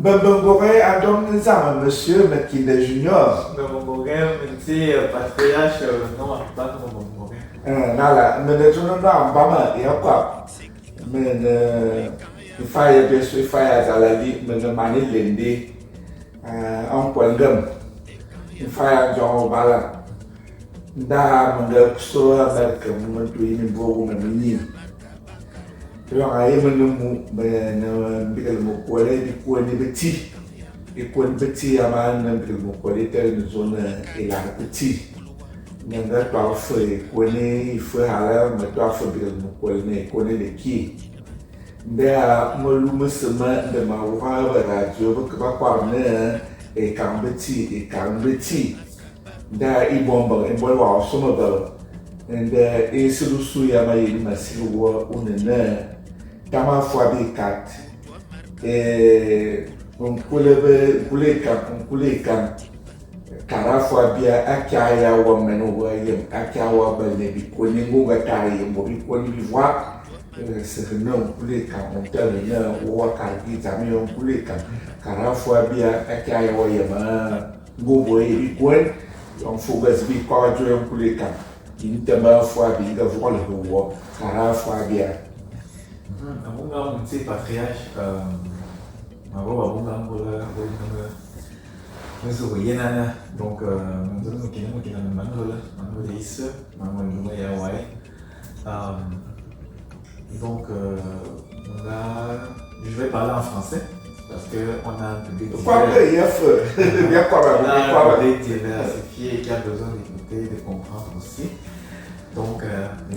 Mbengoré Adam Nizam, monsieur Mekinde Junior. Mbengoré, merci, patriarche, non, pas Mbengoré. Nala, Menetuno Bama, Yaka. Men, Fire Besu Fire Zalali, Menemani Lendi, Unquangum, Fire John Bala. Da Manga So America, Mutuin Bogu Mini. Donc, il y a des petits, et quand petit, il y a une zone et la petite. Il y a des parfois, il faut aller, mais parfois, il faut les qui. There, Molum Sema, de ma radio, que va parler, et quand petit, there, il bombe, et boit au sommet. And et solution ya ma yeli masiwo unene tama fwabi kat kuleka kara fwabia akaya wa meno wa yem akawa bale bi koni ngunga tayi mo bi koni bi wa se non kuleka montale na wa karbi tami on kuleka kara fwabia akaya wa yema ngubo bi koni on fugas bi kwa jo on kuleka il t'a fois bien de voir le roi, car fois bien. Abunga, on sait patriarche, abunga, donc, donc, je vais parler en français parce qu'on a un public diversifié qui a besoin d'écouter, de comprendre aussi. Donc,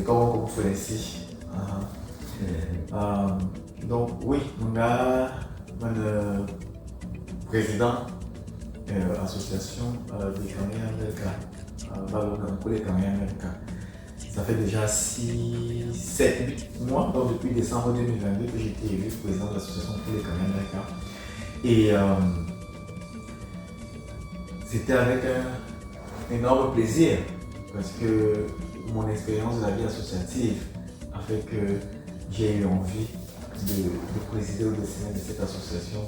comment vous faites ici? Donc, oui, on a un président association des Camerounais américains. Ça fait déjà 6, 7, 8 mois, donc depuis décembre 2022 que j'ai été élu président de l'association pour les Camerounais américains. Et c'était avec un énorme plaisir parce que mon expérience de la vie associative a fait que j'ai eu envie de présider au destin de cette association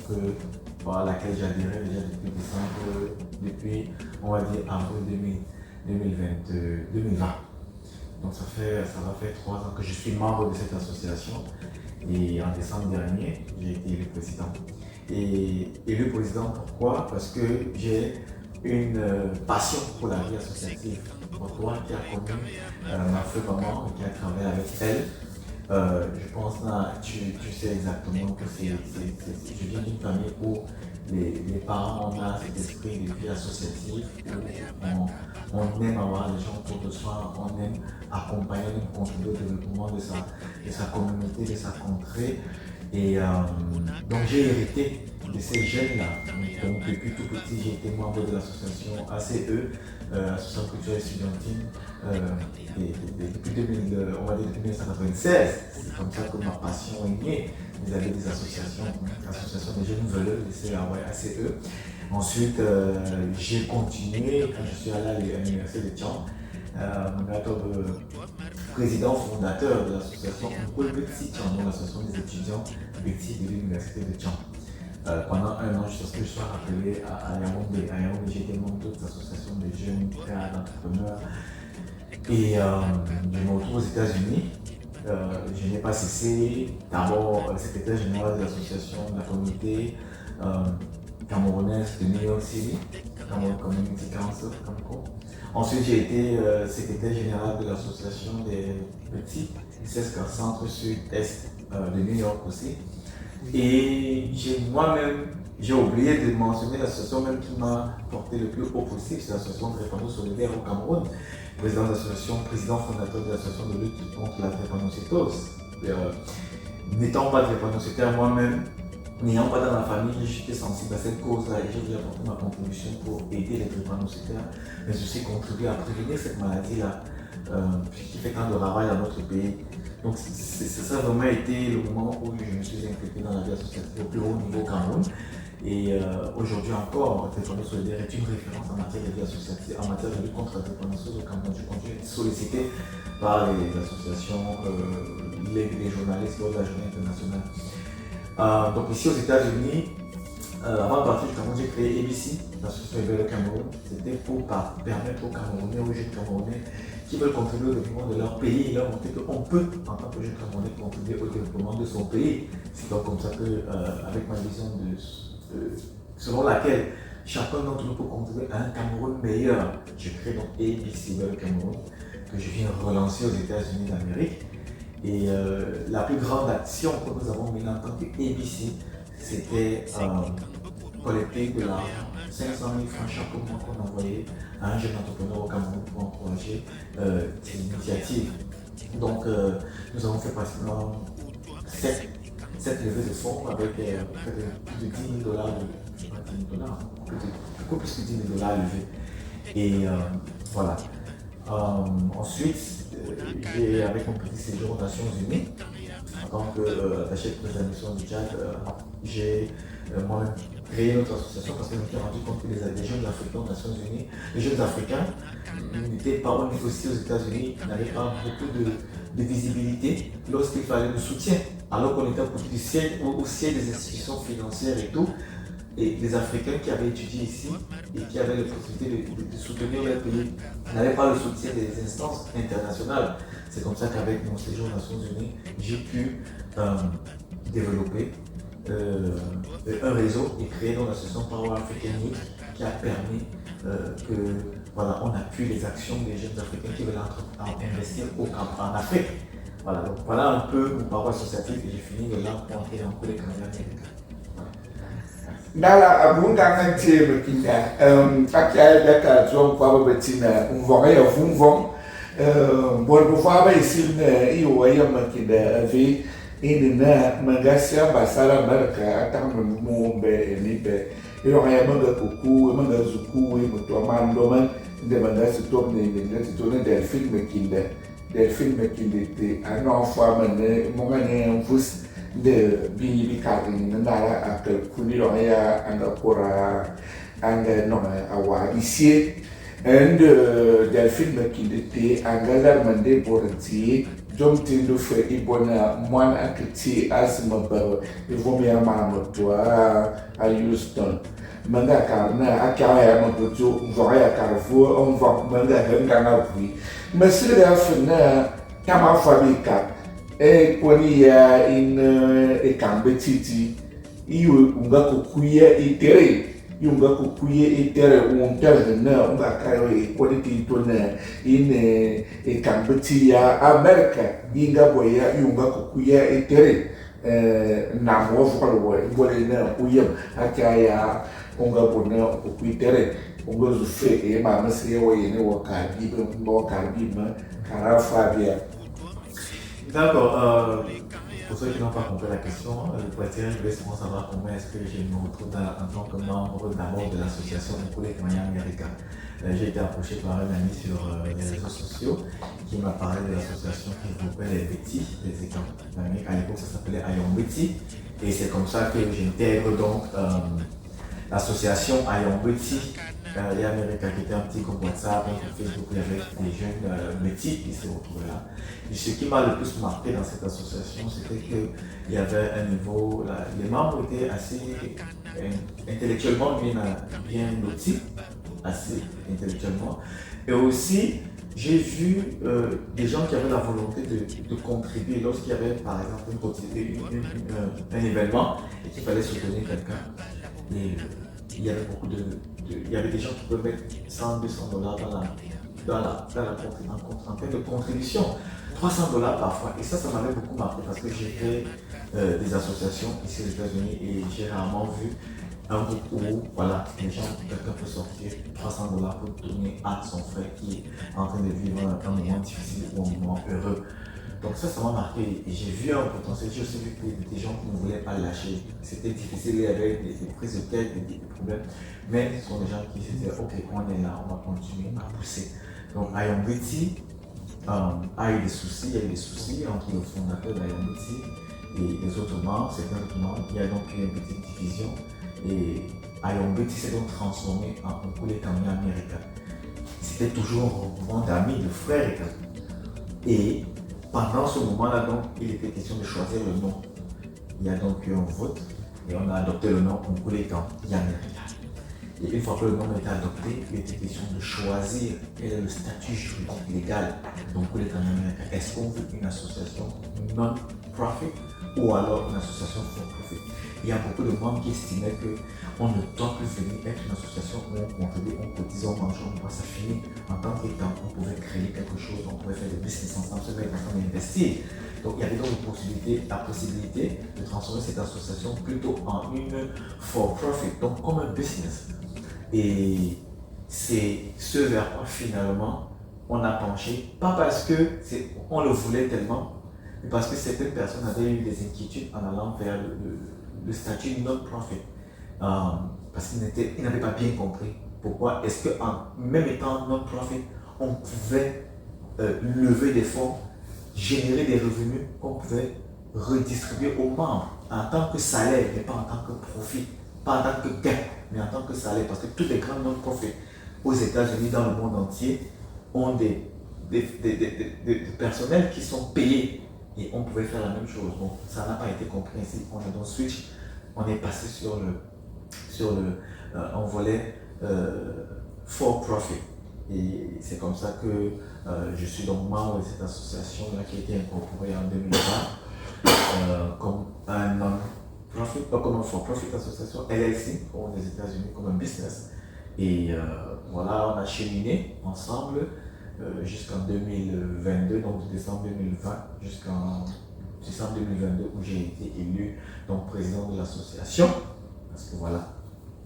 à laquelle j'adhérais déjà depuis décembre, depuis on va dire avril 2020. Donc ça va faire 3 ans que je suis membre de cette association et en décembre dernier, j'ai été élu président. Et élu président pourquoi? Parce que j'ai une passion pour la vie associative. Pour toi qui as connu ma feu maman et qui a travaillé avec elle, je pense que tu sais exactement que je viens d'une famille où les parents ont cet esprit de vie associative où on aime avoir les gens autour de soi, on aime accompagner, on aime contribuer au développement de sa communauté, de sa contrée. Et donc j'ai hérité de ces jeunes-là. Donc depuis tout petit, j'ai été membre de l'association ACE, Association culturelle estudiantine, depuis 1996. C'est comme ça que ma passion est née vis-à-vis des associations, l'association des jeunes veuleux, les ACE. Ensuite, j'ai continué quand je suis allé à l'université de Tian, président fondateur de l'association Petit Tian, l'association des étudiants petits de l'université de Tian. Pendant 1 an, jusqu'à ce que je sois rappelé à Yaoundé. À Yaoundé, j'ai été membre de l'association des jeunes cadres entrepreneurs. Et je me retrouve aux États-Unis. Je n'ai pas cessé, d'abord secrétaire général de l'association de la communauté camerounaise de New York City, Cameroun Community Council, Camco. Ensuite, j'ai été secrétaire général de l'association des petits CESCA, Centre-Sud-Est de New York aussi. Et moi-même, j'ai oublié de mentionner l'association même qui m'a porté le plus haut possible, c'est l'association de drépanocytose solidaire au Cameroun. Président de l'association, président fondateur de l'association de lutte contre la drépanocytose. N'étant pas drépanocytaire moi-même, n'ayant pas dans la famille, j'étais sensible à cette cause-là et j'ai voulu apporter ma contribution pour aider les drépanocytaires, mais aussi contribuer à prévenir cette maladie-là qui fait tant de ravages dans notre pays. Donc ça a vraiment été le moment où je me suis impliqué dans la vie associative au plus haut niveau au Cameroun. Et aujourd'hui encore, Drépanocytose solidaire est une référence en matière de vie associative, en matière de lutte contre la drépanocytose au Cameroun. Je continue d'être sollicité par les associations, les journalistes lors de la journée internationale. Donc ici aux États-Unis, Avant de partir du Cameroun, j'ai créé ABC, l'association Éveil le Cameroun. C'était pour permettre aux Camerounais, aux jeunes Camerounais qui veulent contribuer au développement de leur pays et leur montrer qu'on peut, en tant que jeune Camerounais, contribuer au développement de son pays. C'est donc comme ça que, avec ma vision selon laquelle chacun d'entre nous peut contribuer à un Cameroun meilleur, je crée donc ABC Éveil le Cameroun, que je viens relancer aux États-Unis d'Amérique. Et la plus grande action que nous avons menée en tant qu'ABC, c'était collecter de l'argent, 500 000 francs chaque mois qu'on envoyait à un jeune entrepreneur au Cameroun pour encourager cette initiative. Donc nous avons fait pratiquement 7 levées de fonds avec plus de 10 000 dollars, beaucoup plus que 10 000 dollars levés. Et voilà. Ensuite, j'ai, avec mon petit séjour aux Nations Unies, en tant qu'attaché de la mission du Tchad, j'ai moi-même créé notre association parce que je me suis rendu compte que les jeunes Africains aux Nations Unies, les jeunes Africains n'étaient pas au niveau aussi aux États-Unis, n'avaient pas beaucoup de visibilité lorsqu'il fallait le soutien, alors qu'on était au siège des institutions financières et tout. Et les Africains qui avaient étudié ici et qui avaient la possibilité de soutenir leur pays n'avaient pas le soutien des instances internationales. C'est comme ça qu'avec mon séjour aux Nations Unies, j'ai pu développer un réseau et créer dans l'association Power African Youth qui a permis voilà, on appuie les actions des jeunes Africains qui veulent investir en Afrique. Voilà, donc voilà un peu mon parcours associatif et j'ai fini de là pour entrer dans les Canadiens américains. Nala abunga ngante makinda akia daka zo kwa batina umvonga ya vumvong bon bova ba isilna iyo ya makinda ave inina mangasia basara marka atama mumbe nibe iyo ya manga kuku manga zuku muto mando man de mangasi top ne ngati to ne delphine makinda te ano fa mane mongane mfus de bi kari nandara akal kuni lo ya anga pora anga no awa ici and delphine makindete anga la mande borti jom tindo fe ibona mwan akiti asma ba ivomi ama motwa a Houston manga karna akaya ya moto voya karfu on va manga henga na bui mesira fena kama fabika kwani ya ekambe titi iyo unga kukuye itere unta unga kayo kwani tito na ekambe ti ya America inga boya unga kukuye itere na mo folo bole na uyam akaya unga bona kukuitere unga zufe mama se wo yene wo karbi ma kara fabia. D'accord. Pour ceux qui n'ont pas compris la question, le poitiers, je voulais savoir comment est-ce que je me retrouve en tant que membre d'abord de l'association Nkule Kamanya America. J'ai été approché par un ami sur les réseaux sociaux qui m'a parlé de l'association qui regroupait les petits, les écoles d'Amérique. À l'époque, ça s'appelait Ayon Betty. Et c'est comme ça que j'intègre donc l'association Ayon Betty. Il y a America qui était un petit groupe WhatsApp, un groupe Facebook, il y avait des jeunes métis qui se retrouvaient là. Et ce qui m'a le plus marqué dans cette association, c'était qu'il y avait un niveau, les membres étaient assez intellectuellement bien lotis, assez intellectuellement. Et aussi, j'ai vu des gens qui avaient la volonté de contribuer lorsqu'il y avait par exemple un événement et qu'il fallait soutenir quelqu'un. Et il y avait il y avait des gens qui peuvent mettre 100, 200 dollars en termes de contribution, 300 dollars parfois. Et ça m'avait beaucoup marqué parce que j'ai fait des associations ici aux États-Unis et j'ai rarement vu un groupe où voilà, quelqu'un peut sortir 300 dollars pour donner à son frère qui est en train de vivre un moment difficile ou un moment heureux. Donc ça m'a marqué et j'ai vu un potentiel, j'ai aussi vu que des gens qui ne voulaient pas lâcher. C'était difficile, il y avait des prises de tête, des problèmes, mais ce sont des gens qui se disaient ok, on est là, on va continuer à pousser. Donc Ayon Betty a eu des soucis, il y a eu des soucis entre le fondateur d'Ayon Betty et les autres membres, certains autres membres. Il y a donc eu une petite division et Ayon Betty s'est donc transformé en Nkule Kamanya America. C'était toujours un regroupement d'amis, de frères et pendant ce moment-là, donc, il était question de choisir le nom. Il y a donc eu un vote Et on a adopté le nom Onkulekan Yamerica. Et une fois que le nom a été adopté, il était question de choisir quel est le statut juridique légal d'Onkulekan Yamerica. Est-ce qu'on veut une association non-profit ou alors une association for-profit? Il y a beaucoup de membres qui estimaient qu'on ne doit plus venir être une association où on contribue, on cotise, on mange, on boit, ça finit. En tant qu'état, on pouvait créer quelque chose, on pouvait faire des business ensemble, se mettre ensemble et investir. Donc il y avait donc la possibilité de transformer cette association plutôt en une for-profit, donc comme un business. Et c'est ce vers quoi finalement on a penché, pas parce que on le voulait tellement, mais parce que certaines personnes avaient eu des inquiétudes en allant vers le statut non-profit. Parce qu'ils n'avaient pas bien compris pourquoi est-ce qu'en même étant non-profit, on pouvait lever des fonds, générer des revenus qu'on pouvait redistribuer aux membres en tant que salaire, mais pas en tant que profit, pas en tant que gain, mais en tant que salaire. Parce que tous les grands non-profits aux États-Unis, dans le monde entier, ont des personnels qui sont payés et on pouvait faire la même chose. Donc ça n'a pas été compris ici. On a donc switch, on est passé sur un volet for profit. Et c'est comme ça que je suis donc membre de cette association-là qui a été incorporée en 2020 comme un non-profit, pas comme un for-profit association, LLC, comme aux États-Unis, comme un business. Et voilà, on a cheminé ensemble jusqu'en 2022, donc de décembre 2020 jusqu'en décembre 2022 où j'ai été élu donc président de l'association. Parce que voilà,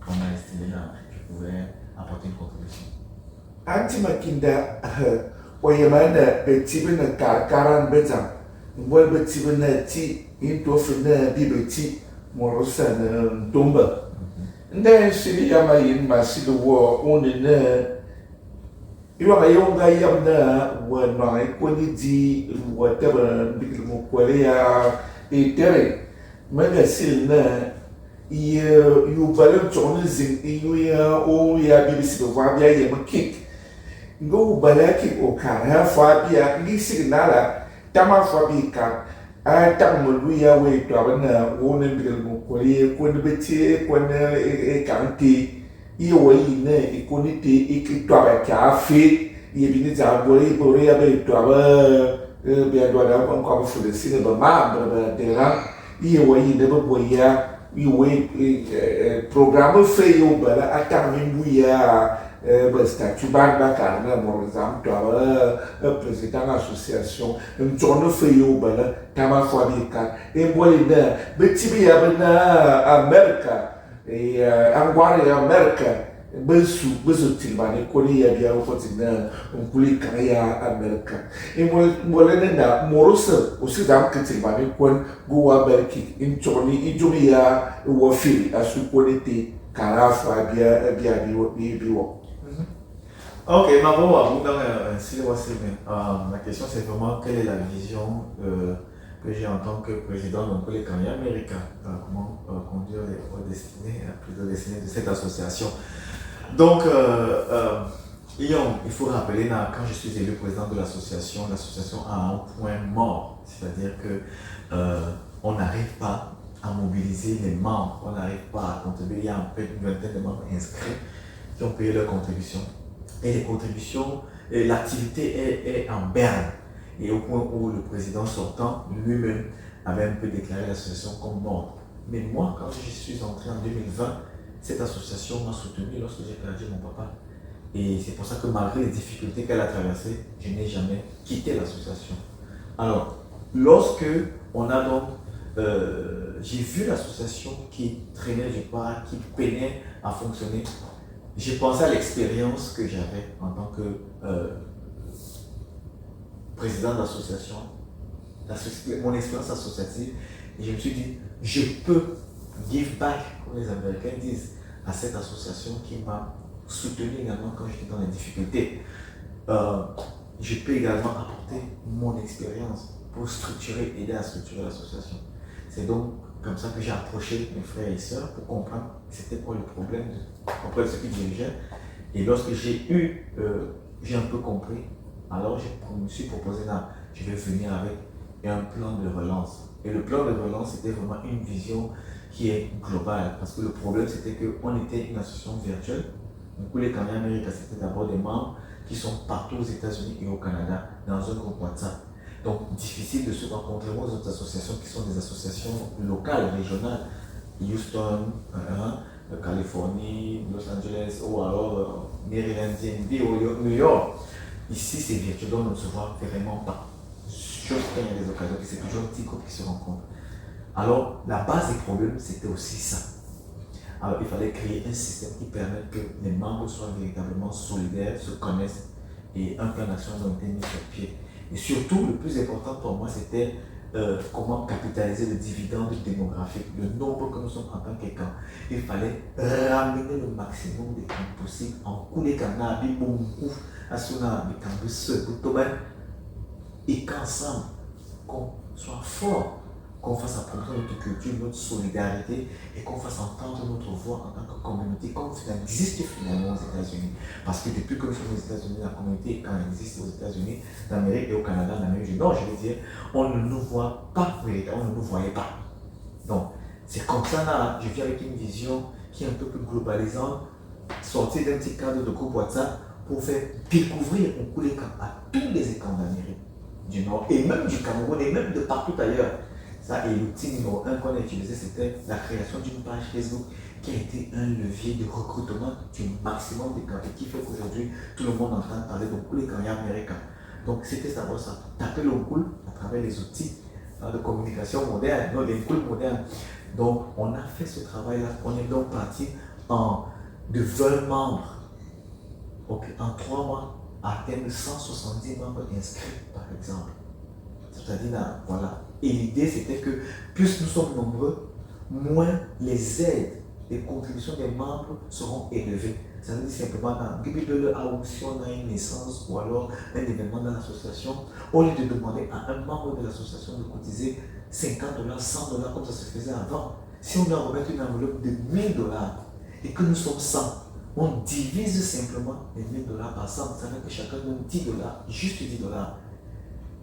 on a estimé que je pouvais apporter une contribution. Antimakinda, Oyamana, Betibina Karan Betam, Well Betibina Ti, Intofina Bibeti, Morosan Dumba. And then Sili Yamayin Masido War, only you are a young guy, when my quality, whatever, big Mukwaya, a terry, Megasil, you value journalism, you are all your BBC, Wabia, Yama kick. Go balaki o kana fabia lisi nala tama fabika a tamuluya we to abana wona bil mo kori ko ne beti ko ne kanti i wo ine ikonite ikito abaka afi ye bini za bori bori abe to aba be do da ko ko fu de sine ba ma ba de ra i wo ine ba boya i we programme fe yo bala atamin buya statut barba carna par exemple président association on fait yo bala tama fabrika et bolina betibi abana america et angwari america besu tilbane koni ya bia ofotina on kuli kaya america et bolina na morosa aussi dam tilbane kon go america in toni ijumia wo fili asu konete karafa bia biwo. Ok, ma bon, ma question c'est vraiment quelle est la vision que j'ai en tant que président d'Onkulekan Yamerica, comment conduire les destinées de cette association. Donc, il faut rappeler, quand je suis élu président de l'association a un point mort, c'est-à-dire que on n'arrive pas à mobiliser les membres, on n'arrive pas à contribuer. Il y a à peu près une vingtaine de membres inscrits qui ont payé leurs contributions. Et les contributions, l'activité est en berne. Et au point où le président sortant lui-même avait un peu déclaré l'association comme morte. Mais moi, quand je suis entré en 2020, cette association m'a soutenu lorsque j'ai perdu mon papa. Et c'est pour ça que malgré les difficultés qu'elle a traversées, je n'ai jamais quitté l'association. Alors, lorsque on a donc, j'ai vu l'association qui traînait du pas, qui peinait à fonctionner. J'ai pensé à l'expérience que j'avais en tant que président d'association, mon expérience associative, et je me suis dit, je peux give back, comme les Américains disent, à cette association qui m'a soutenu également quand j'étais dans les difficultés. Je peux également apporter mon expérience pour aider à structurer l'association. C'est donc comme ça que j'ai approché mes frères et sœurs pour comprendre c'était quoi le problème, comprendre ce qu'ils dirigeaient. Et lorsque j'ai un peu compris, alors je me suis proposé là, je vais venir avec un plan de relance. Et le plan de relance, c'était vraiment une vision qui est globale. Parce que le problème, c'était qu'on était une association virtuelle. Donc, les Canadiens Américains, c'était d'abord des membres qui sont partout aux États-Unis et au Canada dans un groupe WhatsApp. Donc, difficile de se rencontrer aux autres associations qui sont des associations locales, régionales. Houston, Californie, Los Angeles ou alors Maryland, DMV ou New York. Ici, c'est virtuel, donc on ne se voit vraiment pas. Chose quand il y a des occasions, c'est toujours un petit groupe qui se rencontre. Alors, la base des problèmes, c'était aussi ça. Alors, il fallait créer un système qui permette que les membres soient véritablement solidaires, se connaissent et un plan d'action a été mis sur pied. Et surtout, le plus important pour moi, c'était comment capitaliser le dividende démographique, le nombre que nous sommes en tant qu'écans. Il fallait ramener le maximum de camps possible en coulé canard, biboukou, asuna, bikambu, ce, boutoben, et qu'ensemble, qu'on soit fort, qu'on fasse apprendre notre culture, notre solidarité et qu'on fasse entendre notre voix en tant que communauté, comme ça existe finalement aux États-Unis. Parce que depuis que nous sommes aux États-Unis, la communauté, quand elle existe aux États-Unis, d'Amérique et au Canada, en Amérique du Nord, je veux dire, on ne nous voit pas, on ne nous voyait pas. Donc, c'est comme ça, là, je viens avec une vision qui est un peu plus globalisante, sortir d'un petit cadre de groupe WhatsApp pour faire découvrir un coup les camps à tous les écrans d'Amérique du Nord et même du Cameroun et même de partout ailleurs. Ça, et l'outil numéro 1 qu'on a utilisé, c'était la création d'une page Facebook qui a été un levier de recrutement du maximum de camps et qui fait qu'aujourd'hui, tout le monde entend parler de tous les camps américains. Donc, c'était d'abord ça. Taper le cool à travers les outils de communication moderne, non, les cool modernes. Donc, on a fait ce travail-là. On est donc parti de 20 membres. Okay, en 3 mois, à atteindre 170 membres inscrits, par exemple. C'est-à-dire, voilà. Et l'idée, c'était que plus nous sommes nombreux, moins les aides, les contributions des membres seront élevées. Ça veut dire simplement, si on a une naissance ou alors un événement dans l'association, au lieu de demander à un membre de l'association de cotiser $50, $100 comme ça se faisait avant, si on doit remettre une enveloppe de $1000 et que nous sommes 100, on divise simplement les $1000 par 100, ça veut dire que chacun donne $10, juste $10.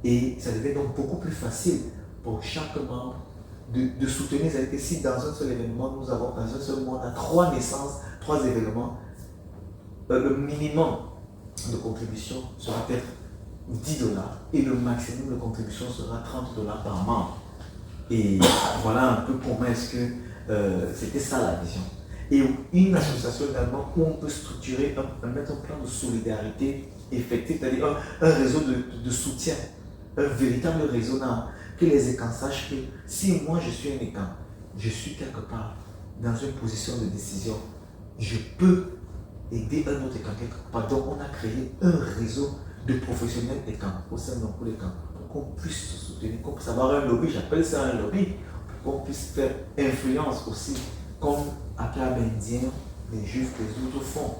Et ça devient donc beaucoup plus facile pour chaque membre de soutenir. C'est-à-dire que si dans un seul événement, nous avons dans un seul mois, on a 3 naissances, 3 événements, le minimum de contribution sera peut-être $10 et le maximum de contribution sera $30 par membre. Et voilà un peu comment est-ce que c'était ça la vision. Et une association également où on peut structurer, mettre un plan de solidarité effectif, c'est-à-dire un réseau de soutien, un véritable réseau que les écans sachent que si moi je suis un écan, je suis quelque part dans une position de décision, je peux aider un autre écan quelque part. Donc on a créé un réseau de professionnels écans au sein de nos écans pour qu'on puisse se soutenir, qu'on puisse avoir un lobby, j'appelle ça un lobby, pour qu'on puisse faire influence aussi, comme Accra Bendien, les juifs, les autres font,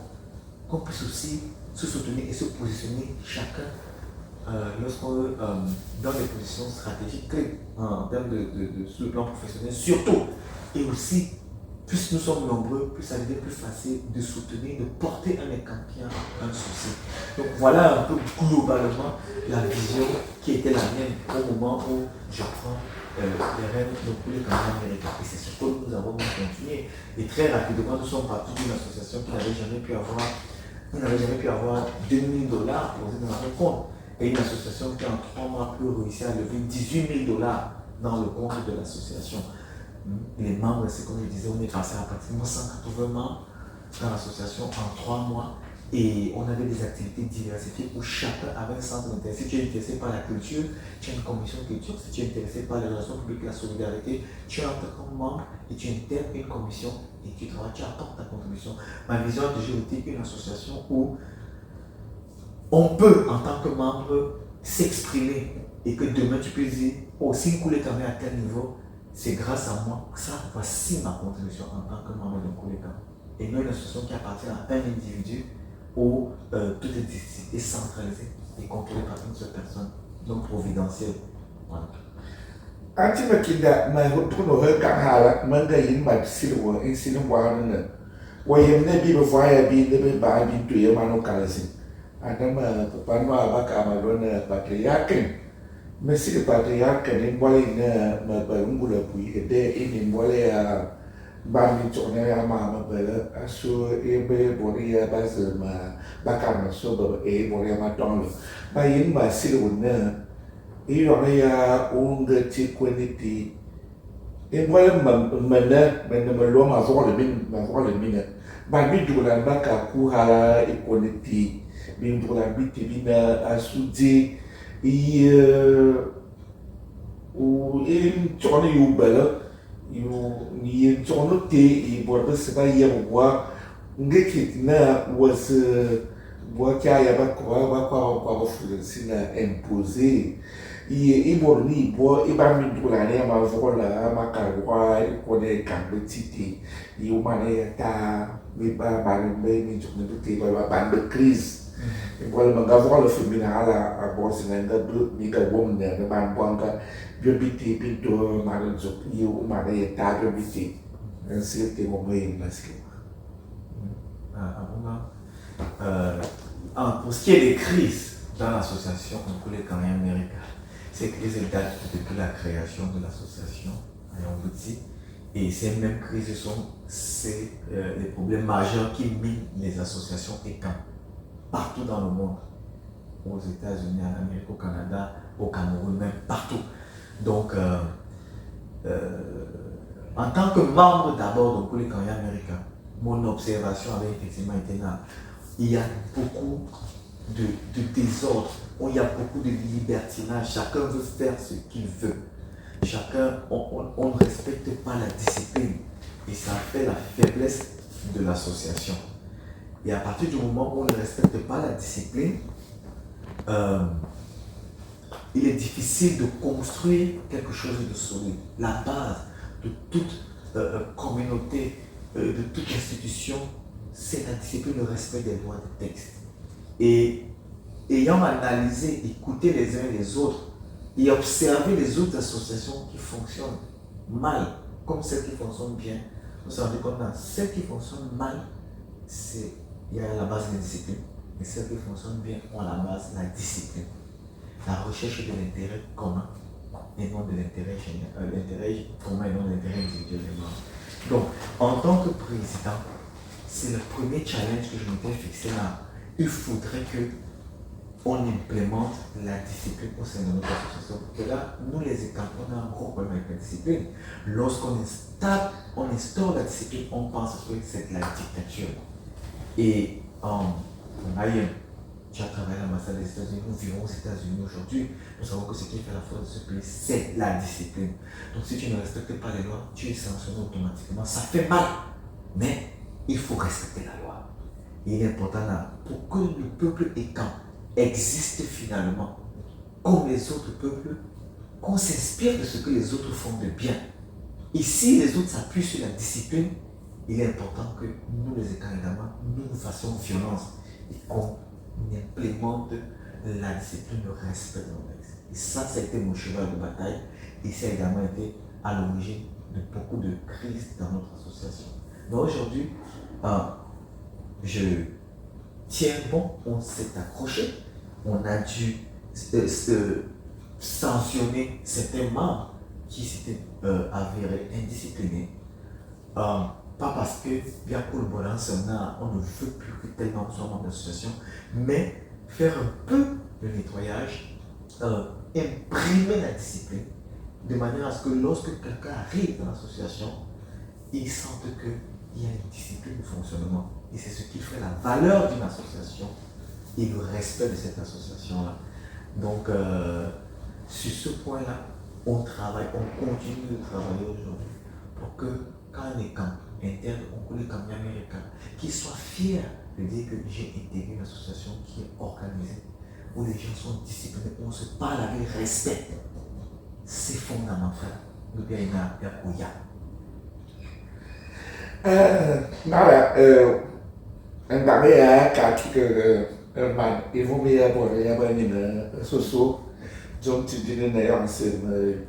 qu'on puisse aussi se soutenir et se positionner chacun lorsqu'on est dans des positions stratégiques clés en termes sur le plan professionnel, surtout. Et aussi, plus nous sommes nombreux, plus ça devient plus facile de soutenir, de porter un écran qui a un souci. Donc voilà un peu globalement la vision qui était la mienne au moment où j'apprends les rênes de tous les Canadiens américains. Et c'est ce que nous avons continué. Et très rapidement, nous sommes partis d'une association qui n'avait jamais pu avoir $2000 posés dans notre compte. Et une association qui en 3 mois peut réussir à lever $18 000 dans le compte de l'association. Les membres, c'est comme je disais, on est passé à pratiquement 180 membres dans l'association en 3 mois. Et on avait des activités diversifiées où chacun avait un centre d'intérêt. Si tu es intéressé par la culture, tu as une commission culture. Si tu es intéressé par les relations publiques et la solidarité, tu entres comme membre et tu intègres une commission et tu travailles, tu apportes ta contribution. Ma vision a toujours été une association où on peut, en tant que membre, s'exprimer et que demain tu peux dire, oh, si une coulée à tel niveau, c'est grâce à moi, ça, voici ma contribution en tant que membre d'un coulée. Et non une association qui appartient à un individu où tout est centralisé et contrôlé par une seule personne, donc providentielle. Voilà. Anti makinda ma hutuno he kanghala manga yin ma silwa in silwa nana. Wayem ne bi before ya bi ne ba bi to ye mano kalasi. Adama papa abaka amalona patriarken. Mais si le patriarque n'est pas ma barungula puis ede ini mwale Bami tourné à ma belle, à sur Ebe Boria Bazema, Bakama Soba, et Boria Maton. Bayin Basilona, et on a un Tiquinity. Et moi, me l'homme avant le mine. Bami Duran Baka Kuhala Equality, Bindula Bitivina, à Soudi, ou tourné au bel. You tono te I borba seba yabwa ngeke na was boka ya ba sina imposer I bor ni bo I ba mi dula ne ma vola ma ka wa ko ne ka betiti I o ma ne ta mi ba me mi jukne te ba crise Igual mangava le féminin à bosser mi ga wom ne ba bonka biobiti pinto maranzo io mare ta biobiti ainsi que mon moyen masque. Pour ce qui est des crises dans l'association Nkule Kanya America, ces crises datent depuis la création de l'association à Yambouti et ces mêmes crises sont les problèmes majeurs qui minent les associations ECAN partout dans le monde, aux États-Unis, en Amérique, au Canada, au Cameroun, même partout. Donc, en tant que membre d'abord de Nkule Kanya America, mon observation avait effectivement été là. Il y a beaucoup de désordre, il y a beaucoup de libertinage, chacun veut faire ce qu'il veut. Chacun, on ne respecte pas la discipline et ça fait la faiblesse de l'association. Et à partir du moment où on ne respecte pas la discipline, il est difficile de construire quelque chose de solide. La base de toute communauté, de toute institution, c'est la discipline, le respect des lois des textes. Et ayant analysé, écouté les uns et les autres, et observé les autres associations qui fonctionnent mal, comme celles qui fonctionnent bien, on s'est rendu compte que celles qui fonctionnent mal, il y a la base de la discipline, et celles qui fonctionnent bien ont la base de la discipline. La recherche de l'intérêt commun et non de l'intérêt général, l'intérêt commun et non de l'intérêt individuel des membres. Donc, en tant que président, c'est le premier challenge que je m'étais fixé là. Il faudrait qu'on implémente la discipline au sein de notre association. Parce que là, nous les ECAN, on a un gros problème avec la discipline. Lorsqu'on instaure la discipline, on pense que c'est la dictature. Et tu as travaillé à l'ambassade des États-Unis, nous vivons aux États-Unis aujourd'hui. Nous savons que ce qui fait la force de ce pays, c'est la discipline. Donc si tu ne respectes pas les lois, tu es sanctionné automatiquement. Ça fait mal, mais il faut respecter la loi. Et il est important là, pour que le peuple ECAN existe finalement, comme les autres peuples, qu'on s'inspire de ce que les autres font de bien. Et si les autres s'appuient sur la discipline, il est important que nous les ECAN également, nous fassions violence et qu'on implémente la discipline, le respect de nos textes. Et ça a été mon cheval de bataille et ça a également été à l'origine de beaucoup de crises dans notre association. Donc aujourd'hui, je tiens bon, on s'est accroché, on a dû sanctionner certains membres qui s'étaient avérés indisciplinés. Pas parce que bien on ne veut plus que tel membre soit membre de l'association, mais faire un peu le nettoyage, imprimer la discipline, de manière à ce que lorsque quelqu'un arrive dans l'association, il sente qu'il y a une discipline de fonctionnement. Et c'est ce qui fait la valeur d'une association et le respect de cette association-là. Donc, sur ce point-là, on travaille, on continue de travailler aujourd'hui pour que quand un ECAN interne Nkule Kanya America, qu'il soit fier de dire que j'ai intégré une association qui est organisée, où les gens sont disciplinés, où on se parle avec respect. C'est fondamental. Le bien est à Koya. Nada, andame ya katika man ivumia bora ya bani na soso jonti dine na ya se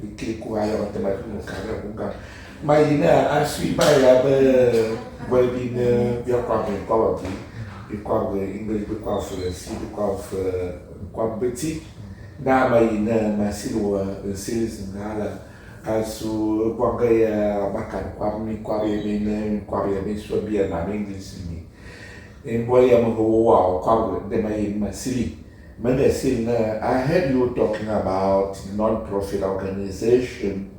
ikli kwa ya tema no cara bunga maina asui ba ya be webine bia kwa be kwa bi kwa be ingle be kwa frensi be kwa beti na maina masilo series ngala asu kwangaya makan kwami swabia na English ni boy am go wow kwangwe de mai masili I heard you talking about non-profit organization.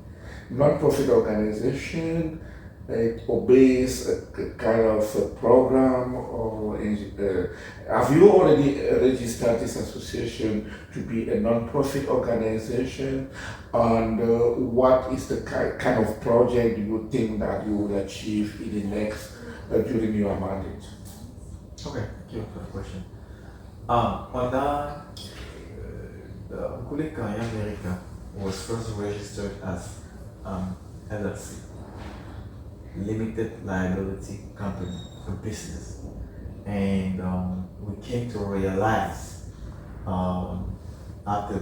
Non-profit organization it obeys a kind of a program, or have you already registered this association to be a non-profit organization? And what is the kind of project you think that you will achieve in the next during your mandate? Okay, thank you for the question. On that, the Kulika America was first registered as LLC, limited liability company for business, and we came to realize after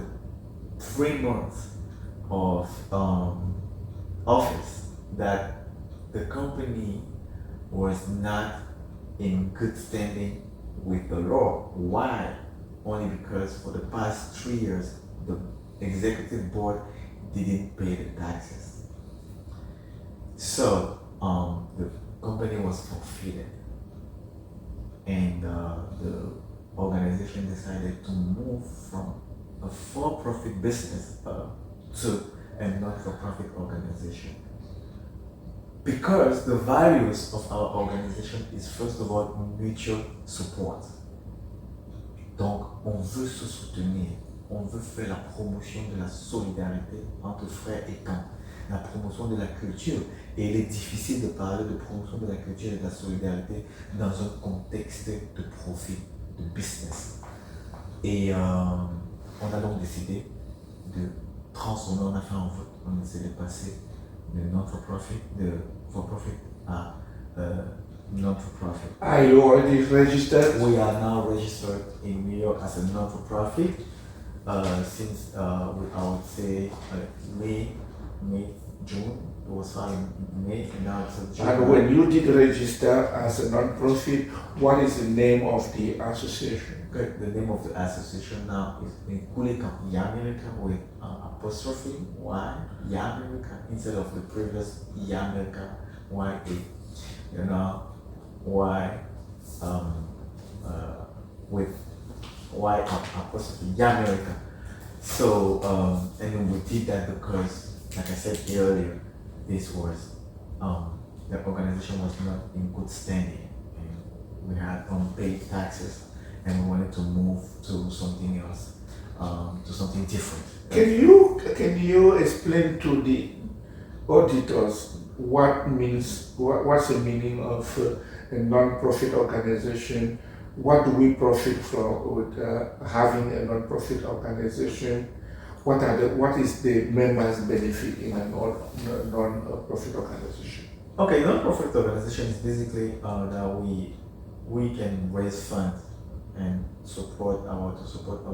3 months of office that the company was not in good standing with the law. Why? Only because for the past 3 years, the executive board didn't pay the taxes. So the company was forfeited, and the organization decided to move from a for-profit business to a not-for-profit organization. Because the values of our organization is first of all mutual support. Donc, on veut se soutenir, on veut faire la promotion de la solidarité entre frères et camps, la promotion de la culture. Et il est difficile de parler de promotion de la culture et de la solidarité dans un contexte de profit, de business. Et on a donc décidé de transformer, on a fait un vote, on essaie de passer de non-for-profit, de for-profit à non-for-profit. Are you already registered? We are now registered in New York as a non-for-profit since I would say May, June. It was filed in May, and now it's June. And when you did register as a non-profit, what is the name of the association? Okay, the name of the association now is Kulika Yamerica with apostrophe Y, Yamerica, instead of the previous Yamerica, Y-A. You know, Y with Y apostrophe Yamerica. So, and then we did that because, like I said earlier, this was, the organization was not in good standing, and we had unpaid taxes, and we wanted to move to something else, to something different. Can you explain to the auditors what's the meaning of a non-profit organization? What do we profit from with having a non-profit organization? What is the members' benefit in a non-profit organization? Okay, non-profit organization is basically that we can raise funds and support our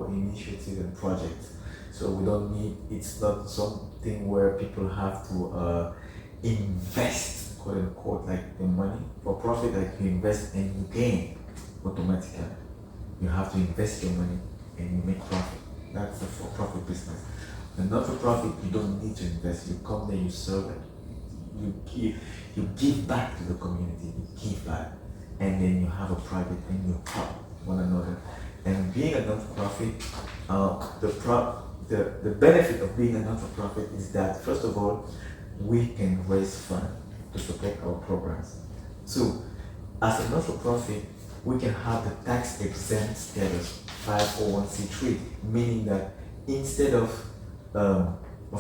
initiative and projects. So we don't need, it's not something where people have to invest, quote unquote, like the money. For profit, like you invest and you gain automatically. You have to invest your money and you make profit. That's a for-profit business. And not for profit, you don't need to invest. You come there, you serve it, you give back to the community, you give back, and then you have a project and you help one another. And being a non-for-profit, the benefit of being a non-for-profit is that, first of all, we can raise funds to support our programs. So, as a non-for-profit, we can have the tax exempt status 501c3, meaning that instead of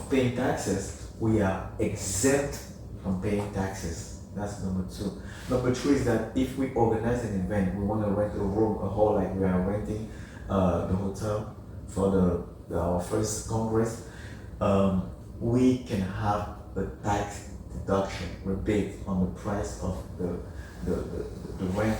paying taxes, we are exempt from paying taxes. That's number 2. Number 3 is that if we organize an event, we want to rent a room, a hall, like we are renting the hotel for our first congress, we can have a tax deduction rebate on the price of the rent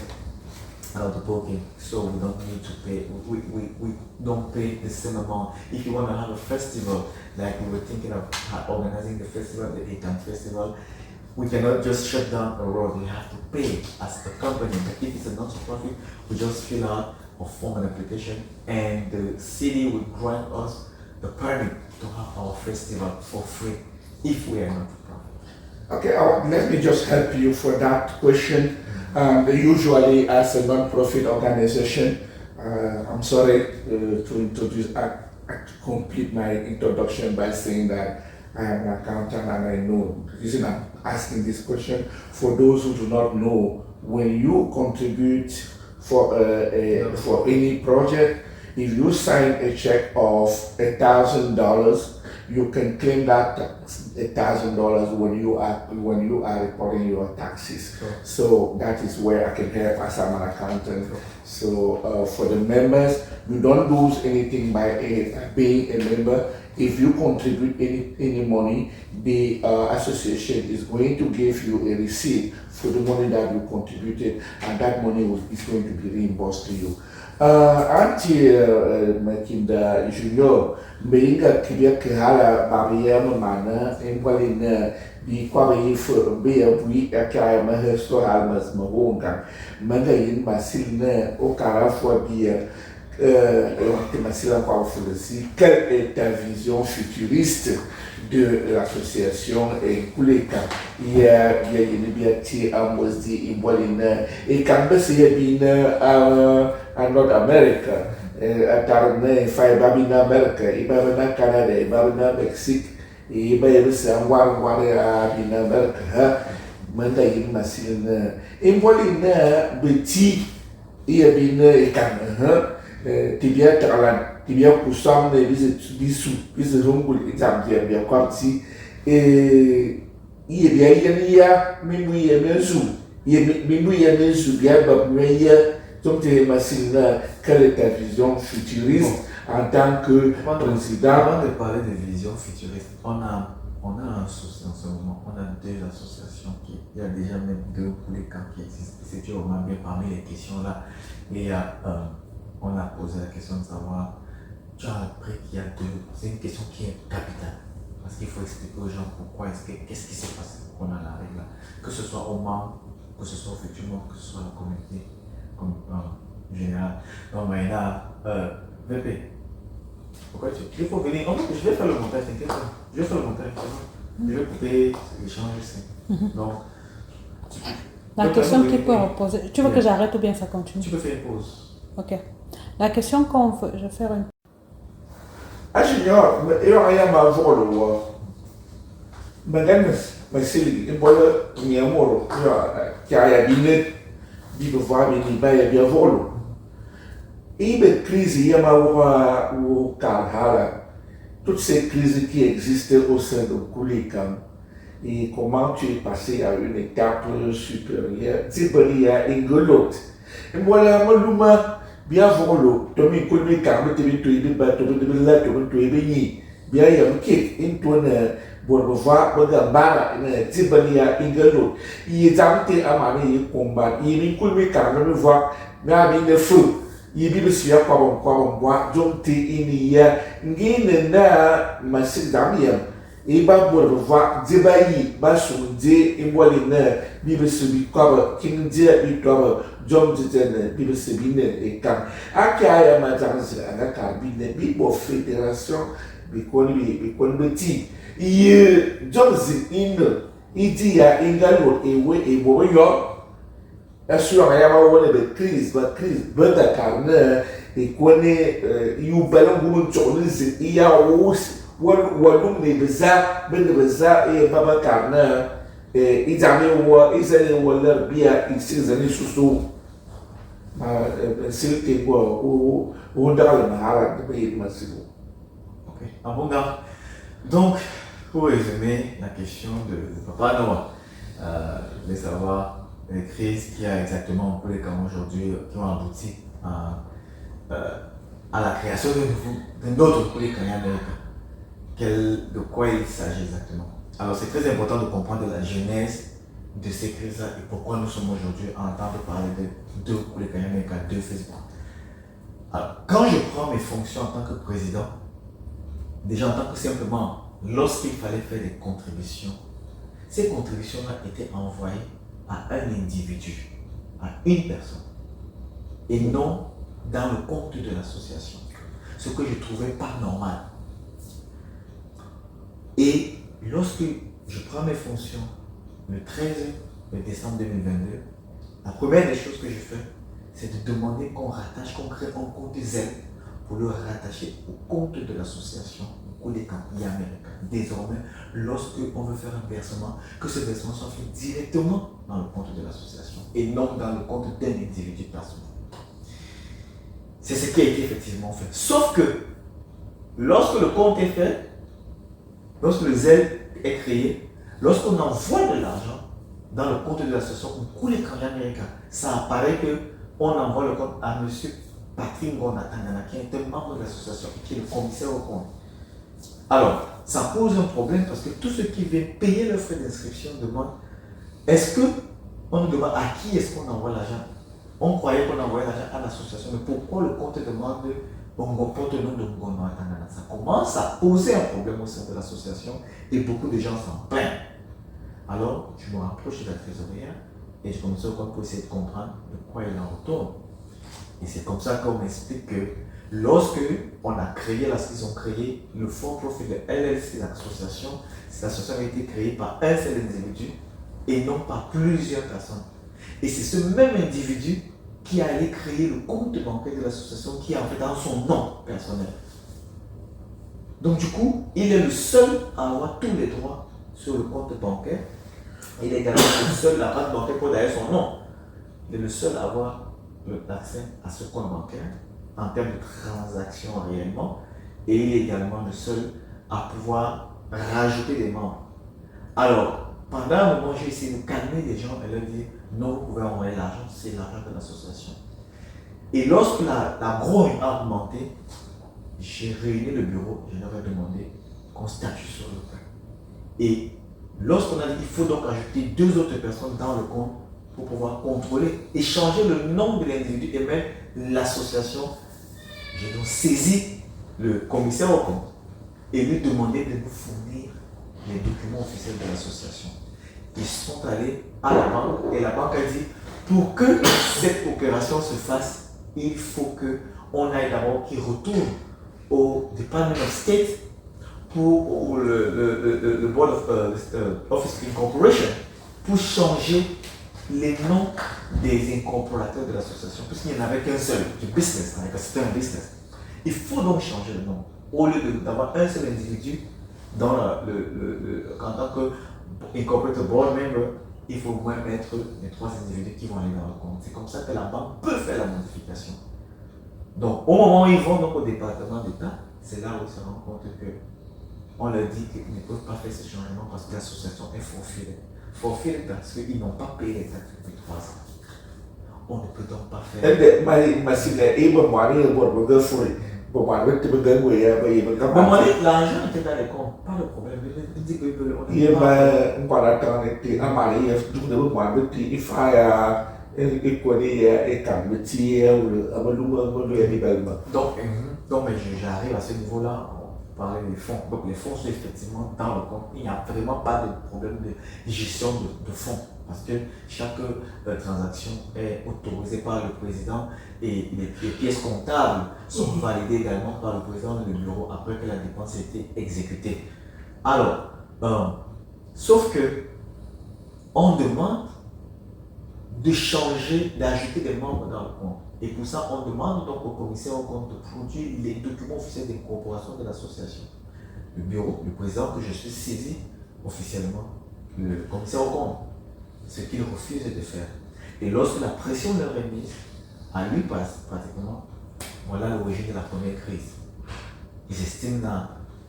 of the booking, so we don't need to pay. We don't pay the same amount. If you want to have a festival, like we were thinking of organizing the festival, the ACAM festival, we cannot just shut down a road. We have to pay as a company. But if it's a not-for-profit, we just fill out or form an application, and the city will grant us the permit to have our festival for free. if we are not for profit? Okay, let me just help you for that question. Usually, as a non-profit organization, I'm sorry to introduce, to complete my introduction by saying that I am an accountant and I know. The reason I'm asking this question, for those who do not know, when you contribute for any project, if you sign a check of $1,000, you can claim that $1,000 when you are reporting your taxes. Sure. So that is where I can help as I'm an accountant. Sure. So for the members, you don't lose anything by being a member. If you contribute any money, the association is going to give you a receipt for the money that you contributed, and that money is going to be reimbursed to you. Makinda Junior, being a Kibia Kihala, Mariam Mana, and Walina, the Quavi for Bea, we a Kaima, Hesto Almas, Mawonga, Magayin, Masilna, Okara for Bia. Masila Kwafulesi, quelle est ta vision futuriste de l'association et Kuleka? Il y a une biati à Mosdi, Ibolina, et quand c'est bien à North America, à Tarne, Faibabina America, Ibabina Canada, Ibabina Mexique, et Ibabina à Bina America, Mandaïn Masila, Ibolina, Betty, Iabina et Canada. Tibia Taran, Tibia Kusam, Bisu Rungul, Itamia, Bia Quanti, Yabia, Mimui and Mensu, Mimui and Mensu, Gaba Meya, Tomte Massina, quelle est ta vision futuriste en tant que président? Avant de parler de vision futuriste, on a en ce moment, on a deux associations il y a déjà même deux pour les camps qui existent. C'est vraiment bien parmi les questions là. On a posé la question de savoir, tu as appris qu'il y a deux, c'est une question qui est capitale. Parce qu'il faut expliquer aux gens pourquoi, qu'est-ce qui s'est passé pour qu'on en arrive là. Que ce soit aux membres, que ce soit au futur membre, que ce soit à la communauté, comme en général. Donc maintenant, VP, pourquoi il faut venir, en fait, je vais faire le montage, t'inquiète pas. Je vais faire le montage, je vais couper l'échange ici. Donc, la question qui peut reposer, tu veux que j'arrête ou bien ça continue? Tu peux faire une pause. Ok. La question qu'on veut, je vais faire une. Junior, eu ai ma volo, Maganas, mas se ele embora minha moro, que a binet, bibo vai me vai a volo. E a crise ia o Carhala, toutes ces crises qui existent au sein de Kulikam, et comment tu es passé à une étape supérieure, Tiberia et Golot. Et voilà, Maluma. Bien volo, tomi kulmi kambe tibi tuibi ba tobi tibi la tobi tuibi ni bien yam kik into na borova baga bara na tibania ingalo yi zamte amani yi komba yi mi kulmi kambe mi voit na mi ne fou yi bi bisia kwa bon jomte ini ya ngine na masik damiam iba borova dibayi ba sunde imwali na bi bisibi kwa king dia bi kwa John Ditene, Bible Sebine et Kam. Akaya Matanzi, Anaka Bine, Bibo Fédération, Bikon Beti. John Zin, Idia, Ingalo, Ewe, Eboyo. Assure Ayama one of the crise, but the carne, Equane, you Ballon Jones, Ia Wos, one may bizarre, Ben the Bizarre, et Baba Carne, Izame war, Isabel Waller, Bia, in season is so. C'était quoi ou dans le mahara de pays de Massimo. Ok, un bon gars. Donc, pour résumer la question de Papa Noah, je voulais savoir les crises qu'il y a exactement pour les camps aujourd'hui qui ont abouti à la création d'un autre pour les camps américains. De quoi il s'agit exactement? Alors, c'est très important de comprendre la genèse de ces crises-là et pourquoi nous sommes aujourd'hui en train de parler de deux Kulekanya Américains, deux Facebook. Alors, quand je prends mes fonctions en tant que président, déjà en tant que simplement, lorsqu'il fallait faire des contributions, ces contributions-là étaient envoyées à un individu, à une personne, et non dans le compte de l'association. Ce que je ne trouvais pas normal. Et lorsque je prends mes fonctions le 13 décembre 2022, la première des choses que je fais, c'est de demander qu'on crée un compte Zelle pour le rattacher au compte de l'association Koulekan Yamérica. Désormais, lorsque on veut faire un versement, que ce versement soit fait directement dans le compte de l'association et non dans le compte d'un individu personnel. C'est ce qui a été effectivement fait. Sauf que, lorsque le compte est fait, lorsque le Zelle est créé, lorsqu'on envoie de l'argent dans le compte de l'association Koulekan Yamérica, ça apparaît qu'on envoie le compte à M. Patrick Ngonatangana, qui est un membre de l'association et qui est le commissaire au compte. Alors, ça pose un problème parce que tous ceux qui viennent payer leurs frais d'inscription demandent est-ce qu'on nous demande à qui est-ce qu'on envoie l'argent? On croyait qu'on envoyait l'argent à l'association, mais pourquoi le compte demande porte-nom de Ngonatangana? Ça commence à poser un problème au sein de l'association et beaucoup de gens s'en plaignent. Alors, je me rapproche de la trésorière et je commence au compte pour essayer de comprendre de quoi il en retourne. Et c'est comme ça qu'on m'explique que lorsque on a créé, lorsqu'ils ont créé le fonds profit de LLC, l'association, cette association a été créée par un seul individu et non par plusieurs personnes. Et c'est ce même individu qui a allé créer le compte bancaire de l'association qui est en fait dans son nom personnel. Donc du coup, il est le seul à avoir tous les droits sur le compte bancaire. Il est également le seul, la banque bancaire pour derrière son nom. Il est le seul à avoir l'accès à ce compte bancaire en termes de transactions réellement, et il est également le seul à pouvoir rajouter des membres. Alors, pendant un moment, j'ai essayé de calmer les gens et leur dire non, vous pouvez envoyer l'argent, c'est l'argent de l'association. Et lorsque la grogne a augmenté, j'ai réuni le bureau, je leur ai demandé qu'on statue sur le cas. Et lorsqu'on a dit qu'il faut donc ajouter 2 autres personnes dans le compte pour pouvoir contrôler et changer le nom de l'individu et même l'association, j'ai donc saisi le commissaire au compte et lui demandé de nous fournir les documents officiels de l'association. Ils sont allés à la banque et la banque a dit pour que cette opération se fasse, il faut qu'on aille d'abord qu'il retourne au Department of State pour le Board of Office Incorporation pour changer les noms des incorporateurs de l'association, puisqu'il n'y en avait qu'un seul, du business, c'était un business. Il faut donc changer le nom. Au lieu d'avoir un seul individu dans en tant qu'incorporator board member, il faut au moins mettre les 3 individus qui vont aller dans le compte. C'est comme ça que la banque peut faire la modification. Donc, au moment où ils vont donc au département d'État, c'est là où ils se rendent compte qu'on leur dit qu'ils ne peuvent pas faire ce changement parce que l'association est forfaitée. Forfait parce qu'ils n'ont pas payé les taxes depuis 3 ans. On ne peut donc pas faire. L'argent était dans les comptes, pas le problème. Il dit que donc mais j'arrive à ce niveau-là. Parler des fonds. Donc les fonds sont effectivement dans le compte. Il n'y a vraiment pas de problème de gestion de fonds parce que chaque transaction est autorisée par le président et les pièces comptables sont validées également par le président du bureau après que la dépense ait été exécutée. Alors, sauf que on demande de changer, d'ajouter des membres dans le compte. Et pour ça, on demande donc au commissaire au compte de produire les documents officiels d'incorporation de l'association. Le bureau, le président que je suis saisi officiellement, le commissaire au compte, ce qu'il refuse de faire. Et lorsque la pression leur est mise, à lui passe pratiquement, voilà l'origine de la première crise. Ils estiment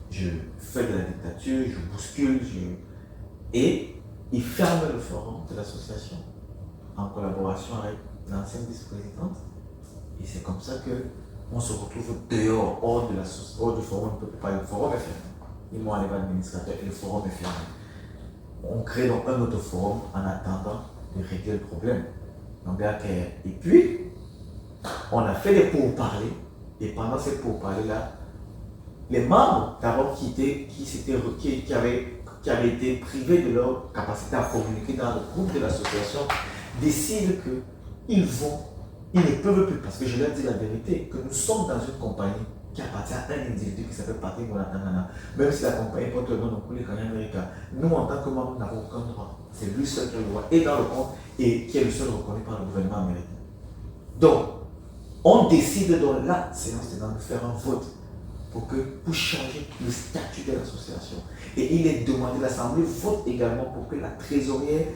que je fais de la dictature, je bouscule, et ils ferment le forum de l'association en collaboration avec l'ancienne vice-présidente. Et c'est comme ça qu'on se retrouve dehors, hors du forum. On ne peut pas, le forum est fermé. Ils m'ont enlevé l'administrateur et le forum est fermé. On crée donc un autre forum en attendant de régler le problème. Et puis, on a fait des pourparlers. Et pendant ces pourparlers-là, les membres d'abord qui avaient été privés de leur capacité à communiquer dans le groupe de l'association décident qu'ils ne peuvent plus, parce que je leur dis la vérité, que nous sommes dans une compagnie qui appartient appartient à un individu qui s'appelle Patrick Monatanana. Même si la compagnie porte le nom de Koulibaly Américain, nous en tant que membres, nous n'avons aucun droit. C'est lui seul qui a le droit et dans le compte et qui est le seul reconnu par le gouvernement américain. Donc, on décide dans la séance de faire un vote pour changer le statut de l'association. Et il est demandé, l'Assemblée vote également pour que la trésorière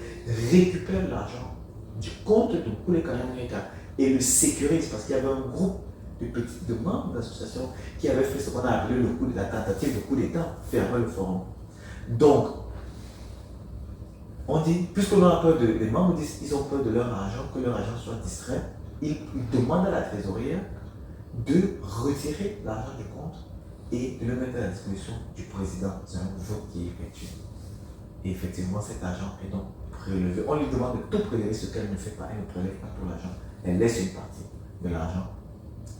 récupère l'argent du compte de Koulibaly Américain et le sécurise parce qu'il y avait un groupe de membres de l'association qui avaient fait ce qu'on a appelé la tentative de coup d'État, fermer le forum. Donc, on dit, puisqu'on a peur les membres disent qu'ils ont peur de leur argent, que leur argent soit distrait, ils demandent à la trésorière de retirer l'argent du compte et de le mettre à la disposition du président. C'est un vote qui est effectué. Et effectivement, cet argent est donc prélevé. On lui demande de tout prélever, ce qu'elle ne fait pas. Elle ne prélève pas tout l'argent. Elle laisse une partie de l'argent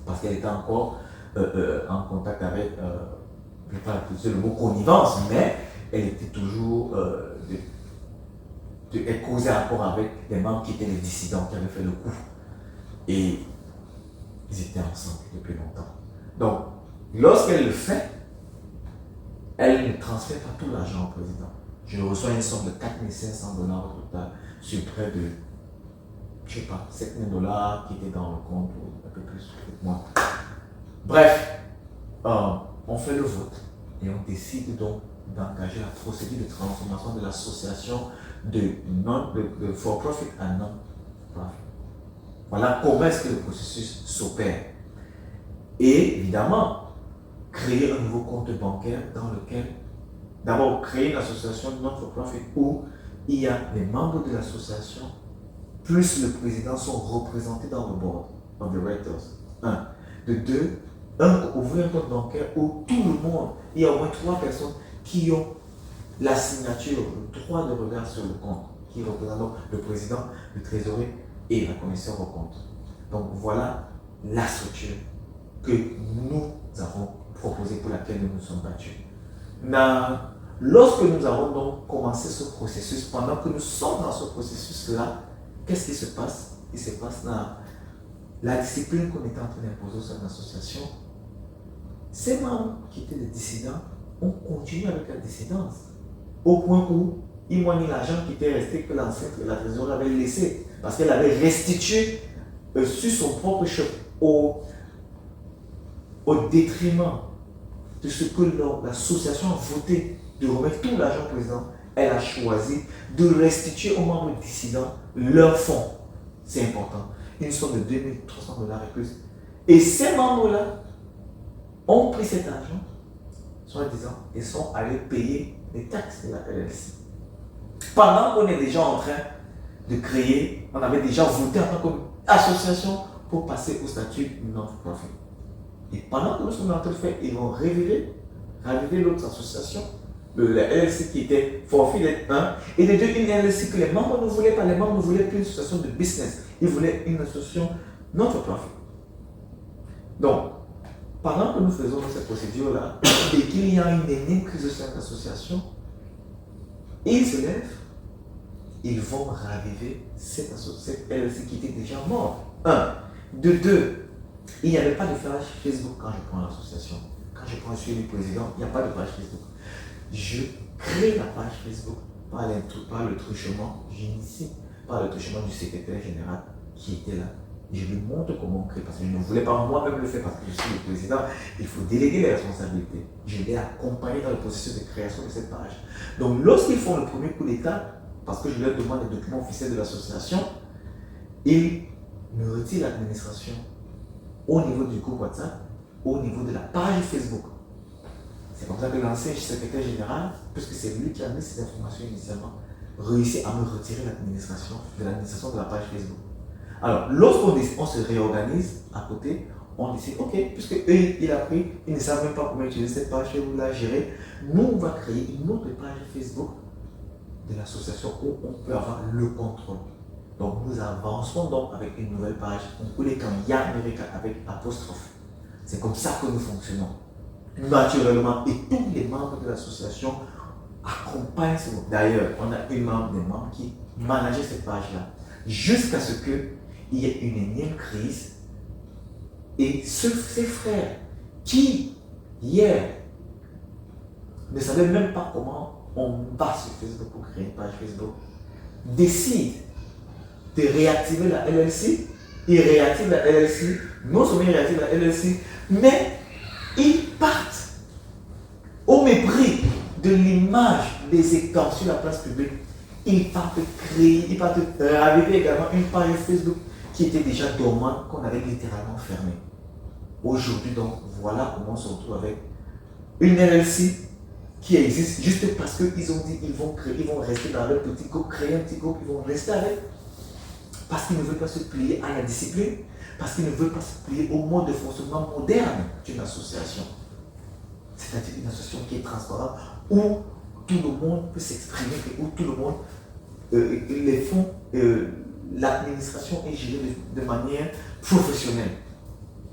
parce qu'elle était encore en contact avec, je ne vais pas utiliser le mot connivence, mais elle était toujours, elle causait encore avec des membres qui étaient les dissidents, qui avaient fait le coup. Et ils étaient ensemble depuis longtemps. Donc, lorsqu'elle le fait, elle ne transfère pas tout l'argent au président. Je reçois une somme de 4 500 $ au total sur près de, je ne sais pas, 7 000 $ qui étaient dans le compte, ou un peu plus, peut-être moins. Bref, on fait le vote et on décide donc d'engager la procédure de transformation de l'association de for-profit à non-profit. Voilà comment est-ce que le processus s'opère. Et évidemment, créer un nouveau compte bancaire dans lequel, d'abord, créer une association non-for-profit où il y a les membres de l'association plus le président sont représentés dans le board of directors. Un. De deux, ouvrir un compte bancaire où tout le monde, il y a au moins 3 personnes qui ont la signature, le droit de regard sur le compte, qui représentent donc le président, le trésorier et la commissaire au compte. Donc voilà la structure que nous avons proposée, pour laquelle nous nous sommes battus. Lorsque nous avons donc commencé ce processus, pendant que nous sommes dans ce processus-là, qu'est-ce qui se passe? Il se passe dans la discipline qu'on était en train d'imposer au sein de l'association. Ces membres qui étaient des dissidents ont continué avec la dissidence, au point où ils m'ont mis l'argent qui était resté que l'ancêtre de la trésorière avait laissé, parce qu'elle avait restitué sur son propre chef au détriment de ce que l'association a voté de remettre tout l'argent au président. Elle a choisi de restituer aux membres dissidents leurs fonds. C'est important. Une somme de 2 300 $ et plus. Et ces membres-là ont pris cet argent, soi-disant, et sont allés payer les taxes de la LLC. Pendant qu'on est déjà en train de créer, on avait déjà voté en tant qu'association pour passer au statut non-profit. Et pendant que nous sommes en train de faire, ils vont raviver l'autre association, la LLC qui était forfait d'être un, et de deux, une LLC que les membres ne voulaient pas. Les membres ne voulaient plus une association de business, ils voulaient une association non-profit. Donc, pendant que nous faisons cette procédure-là, et qu'il y a une énième crise de cette association, ils se lèvent, ils vont raviver cette LLC qui était déjà morte. Un. De deux, il n'y avait pas de page Facebook quand je prends l'association. Quand je prends suivi président, il n'y a pas de page Facebook. Je crée la page Facebook par le truchement, j'initie par le truchement du secrétaire général qui était là. Je lui montre comment on crée, parce que je ne voulais pas moi-même le faire, parce que je suis le président. Il faut déléguer les responsabilités. Je l'ai accompagné dans le processus de création de cette page. Donc lorsqu'ils font le premier coup d'État, parce que je leur demande les documents officiels de l'association, ils me retirent l'administration au niveau du groupe WhatsApp, au niveau de la page Facebook. C'est comme ça que l'ancien secrétaire général, puisque c'est lui qui a mis ces informations initialement, réussit à me retirer l'administration de la page Facebook. Alors, lorsqu'on se réorganise à côté, on décide, ok, puisque eux, il a pris, ils ne savent même pas comment utiliser cette page, vous la gérer. Nous, on va créer une autre page Facebook de l'association où on peut avoir le contrôle. Donc, nous avançons donc avec une nouvelle page, on peut les Yamerica avec apostrophe. C'est comme ça que nous fonctionnons. Naturellement, et tous les membres de l'association accompagnent ce groupe. D'ailleurs, on a des membres qui manageaient cette page-là, jusqu'à ce qu'il y ait une énième crise. Et ces frères qui hier, ne savait même pas comment on va sur Facebook pour créer une page Facebook, décide de réactiver la LLC, il réactive la LLC, non seulement il réactive la LLC, mais ils partent au mépris de l'image des écarts sur la place publique. Ils partent créer, ils partent raviver également une page Facebook qui était déjà dormante, qu'on avait littéralement fermée. Aujourd'hui, donc, voilà comment on se retrouve avec une LLC qui existe juste parce qu'ils ont dit qu'ils vont créer, ils vont rester dans leur petit groupe, créer un petit groupe, ils vont rester avec. Parce qu'ils ne veulent pas se plier à la discipline, parce qu'ils ne veulent pas se plier au mode de fonctionnement moderne d'une association. C'est-à-dire une association qui est transparente, où tout le monde peut s'exprimer et où tout le monde, les fonds, l'administration est gérée de manière professionnelle.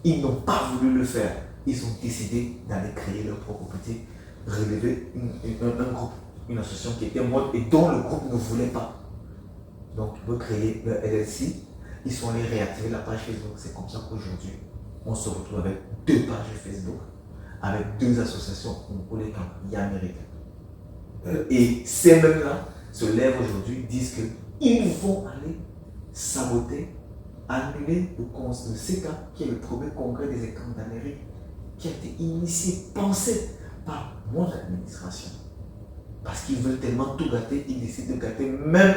Ils n'ont pas voulu le faire. Ils ont décidé d'aller créer leur propre petit, relever un groupe, une association qui était morte et dont le groupe ne voulait pas. Donc, ils veulent créer le LLC. Ils sont allés réactiver la page Facebook. C'est comme ça qu'aujourd'hui, on se retrouve avec 2 pages Facebook, avec 2 associations congolaises et américaines. Et ces mêmes-là se lèvent aujourd'hui, disent qu'ils vont aller saboter, annuler le CECA, qui est le premier congrès des écrans d'Amérique, qui a été initié, pensé par mon administration. Parce qu'ils veulent tellement tout gâter, ils décident de gâter même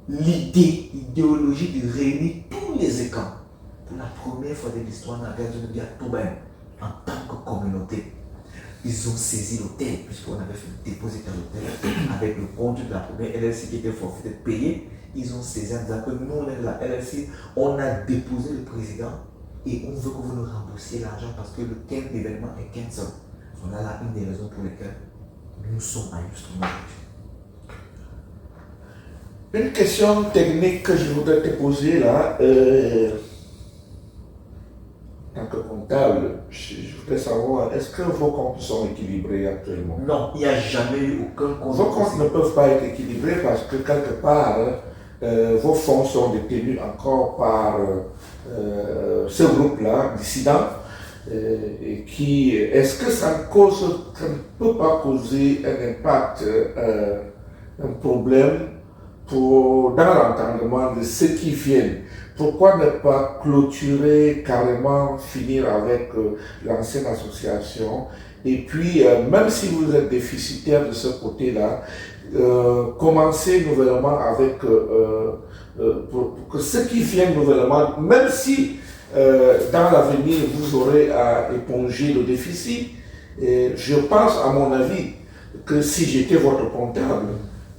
l'idéologie de réunir tous les écrans. Pour la première fois de l'histoire, dans la guerre de Biatoubin, en tant que communauté, ils ont saisi l'hôtel, puisqu'on avait fait le déposit à l'hôtel avec le compte de la première LLC qui était forfait de payer. Ils ont saisi en disant que nous, on est de la LLC, on a déposé le président et on veut que vous nous remboursiez l'argent parce que l'événement est cancel. Voilà là une des raisons pour lesquelles nous sommes à Houston aujourd'hui. Une question technique que je voudrais te poser là, en tant que comptable, je voudrais savoir, est-ce que vos comptes sont équilibrés actuellement? Non, il n'y a jamais eu aucun compte. Vos comptes ne peuvent pas être équilibrés parce que quelque part, vos fonds sont détenus encore par ce groupe-là, dissident, et qui, est-ce que ça ne peut pas causer un impact, un problème dans l'entendement de ceux qui viennent? Pourquoi ne pas clôturer carrément, finir avec l'ancienne association et puis, même si vous êtes déficitaire de ce côté-là, commencer nouvellement avec, pour que ceux qui viennent nouvellement, même si dans l'avenir vous aurez à éponger le déficit, je pense à mon avis que si j'étais votre comptable,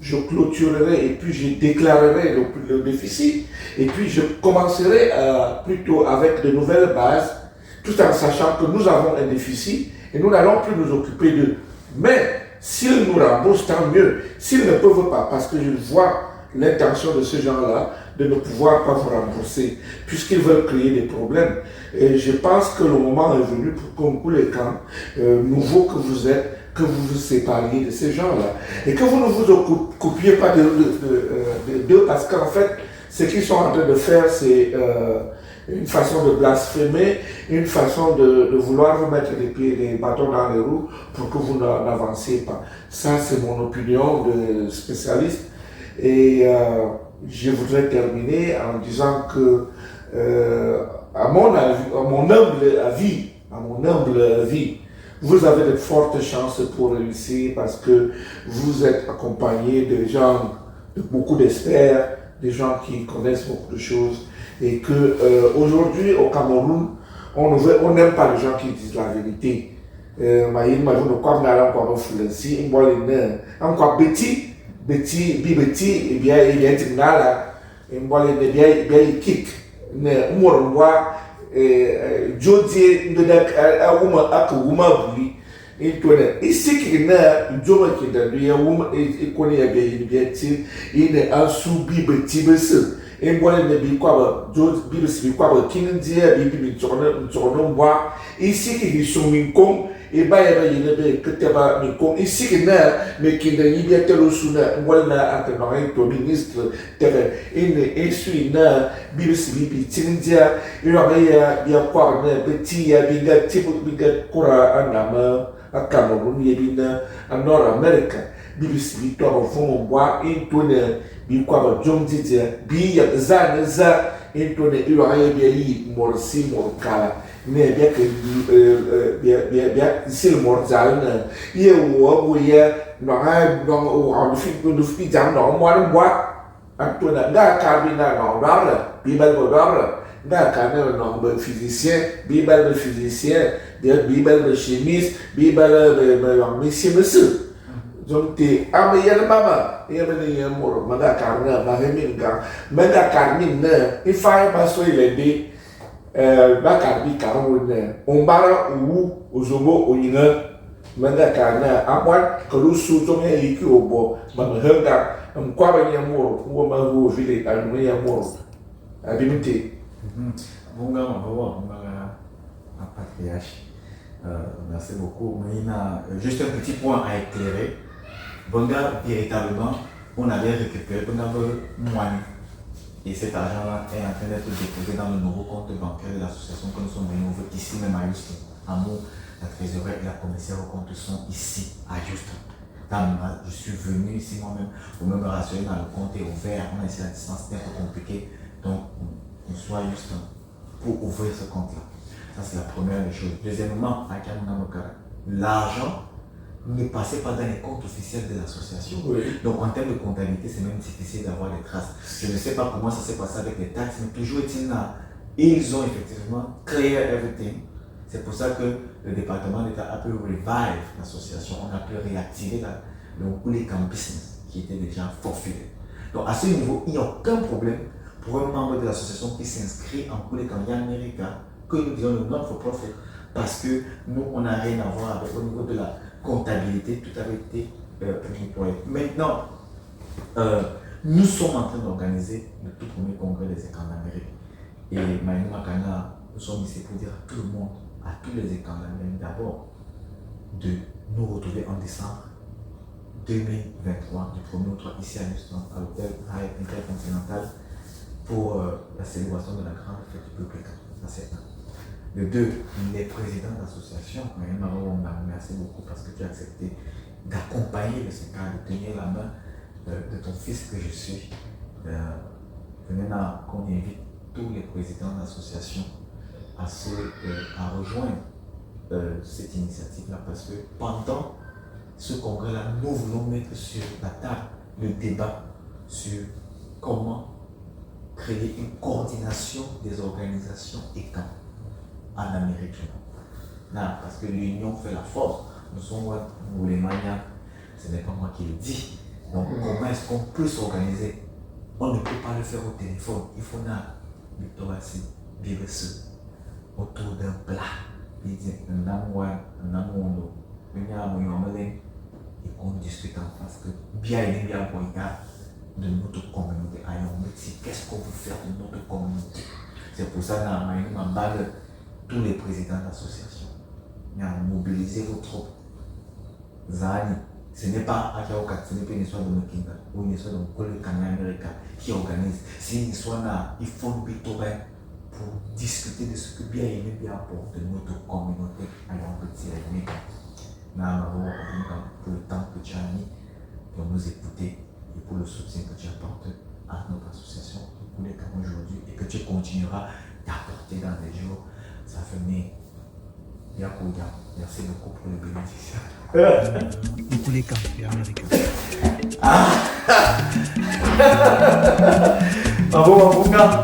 je clôturerai et puis je déclarerai le déficit et puis je commencerai plutôt avec de nouvelles bases tout en sachant que nous avons un déficit et nous n'allons plus nous occuper d'eux. Mais s'ils nous remboursent, tant mieux. S'ils ne peuvent pas, parce que je vois l'intention de ces gens-là de ne pouvoir pas vous rembourser puisqu'ils veulent créer des problèmes. Et je pense que le moment est venu pour que les camps nouveaux que vous êtes, que vous vous sépariez de ces gens-là et que vous ne vous occupiez pas d'eux parce qu'en fait, ce qu'ils sont en train de faire, c'est une façon de blasphémer, une façon de vouloir vous mettre des bâtons dans les roues pour que vous n'avanciez pas. Ça, c'est mon opinion de spécialiste. Et je voudrais terminer en disant que, à mon humble avis, vous avez de fortes chances pour réussir parce que vous êtes accompagné de gens, de beaucoup d'experts, des gens qui connaissent beaucoup de choses et que aujourd'hui au Cameroun, on n'aime pas les gens qui disent la vérité. Jodie ndodak awuma akuma buli itone isiki na njoma kindandu ya wuma ikone ya biati ine ansu bibeti bese embole ne bi kwa jodi bibesi bi kwa kindia bibi mi tsono mbwa isiki gi suminkom et bah il y a que tu vas mais comme ici que mais qui ne y a que le souna voilà à ton ministre et suis na bibi tindia il y a bien quoi petit ya biga tipo biga kura anama à Cameroun yebina à Nord America bibi toi fond bois et tourner bi quoi jom didia bi ya za et tourner il y a bien morsi morkala mais bien que bien c'est le mortal il y a où il y a non le fit jam non moi Antoine, nga carabina non rare, Bible rare, nga carabina non physicien, Bible physicien, Bible chimiste, Bible monsieur. Donc t'es amélioré maman, et amené un mot, manga carabina, manga carabina, il faut pas soigner les ba carabina carabina, on barre ou aux homos au yinga, manga carabina, à moi que l'on sous-tombe et au bois, maman hanga. Quoi va y avoir ou ma vous vile à nous y avoir habité Bonga un patriarche. Merci beaucoup. Juste un petit point à éclairer. Bonga, véritablement, on avait récupéré moine. Et cet argent-là est en train d'être déposé dans le nouveau compte bancaire de l'association que nous sommes venus ouvrir ici même à Houston. Amour, la trésorerie et la commissaire au compte sont ici à Houston. Je suis venu ici moi-même pour me rassurer dans le compte est ouvert. On a essayé la distance, c'était un peu compliqué. Donc, on soit juste pour ouvrir ce compte-là. Ça, c'est la première des choses. Deuxièmement, l'argent ne passait pas dans les comptes officiels de l'association. Oui. Donc, en termes de comptabilité, c'est même difficile d'avoir des traces. Je ne sais pas comment ça s'est passé avec les taxes, mais toujours est-il là. Ils ont effectivement clear everything. C'est pour ça que le département d'État a pu revive l'association, on a pu réactiver le Kulekan Business qui était déjà forfait. Donc à ce niveau, il n'y a aucun problème pour un membre de l'association qui s'inscrit en Kulekan America que nous disons le non-for-profit parce que nous, on n'a rien à voir avec au niveau de la comptabilité, tout avait été nettoyé. Maintenant, nous sommes en train d'organiser le tout premier congrès des écoles d'Amérique. Et Maïnou Makana, nous sommes ici pour dire à tout le monde, à tous les écoles d'Amérique d'abord, de nous retrouver en décembre 2023, du 1er au 3 ici à Houston, à l'hôtel Hyatt Intercontinental, pour la célébration de la grande fête du public. Ça, c'est un. De deux, les présidents d'association, merci beaucoup parce que tu as accepté d'accompagner le Sénat, de tenir la main de ton fils que je suis. Maintenant, qu'on invite tous les présidents d'association à rejoindre cette initiative-là parce que pendant ce congrès-là, nous voulons mettre sur la table le débat sur comment créer une coordination des organisations ECAN en Amérique du Nord. Parce que l'union fait la force. Nous sommes les maniaques, ce n'est pas moi qui le dis. Donc comment est-ce qu'on peut s'organiser? On ne peut pas le faire au téléphone. Il faut vivre seul autour d'un plat. Il dit et qu'on discute en face que bien et bien de notre communauté. Qu'est-ce qu'on veut faire de notre communauté? C'est pour ça que tous les présidents d'associations mobiliser vos troupes. Ce n'est pas à Kaoka, ce n'est pas une histoire de Mekinga ou une histoire de Kulekan America qui organise. C'est une histoire là, il faut nous bitourer pour discuter de ce que bien et bien apporte de notre communauté à l'Angleterre et l'Amérique. Pour le temps que tu as mis pour nous écouter et pour le soutien que tu apportes à notre association Kulekan aujourd'hui et que tu continueras d'apporter dans les jours. Ça fait mais Yakuya, merci beaucoup pour le bénéfice. Kulekan America. Bravo, mon gars.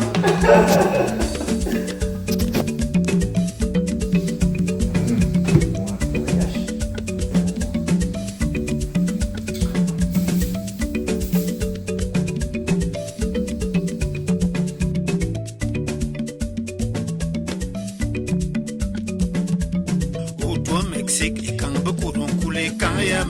Mexique, et quand beaucoup d'on coulé, quand il y a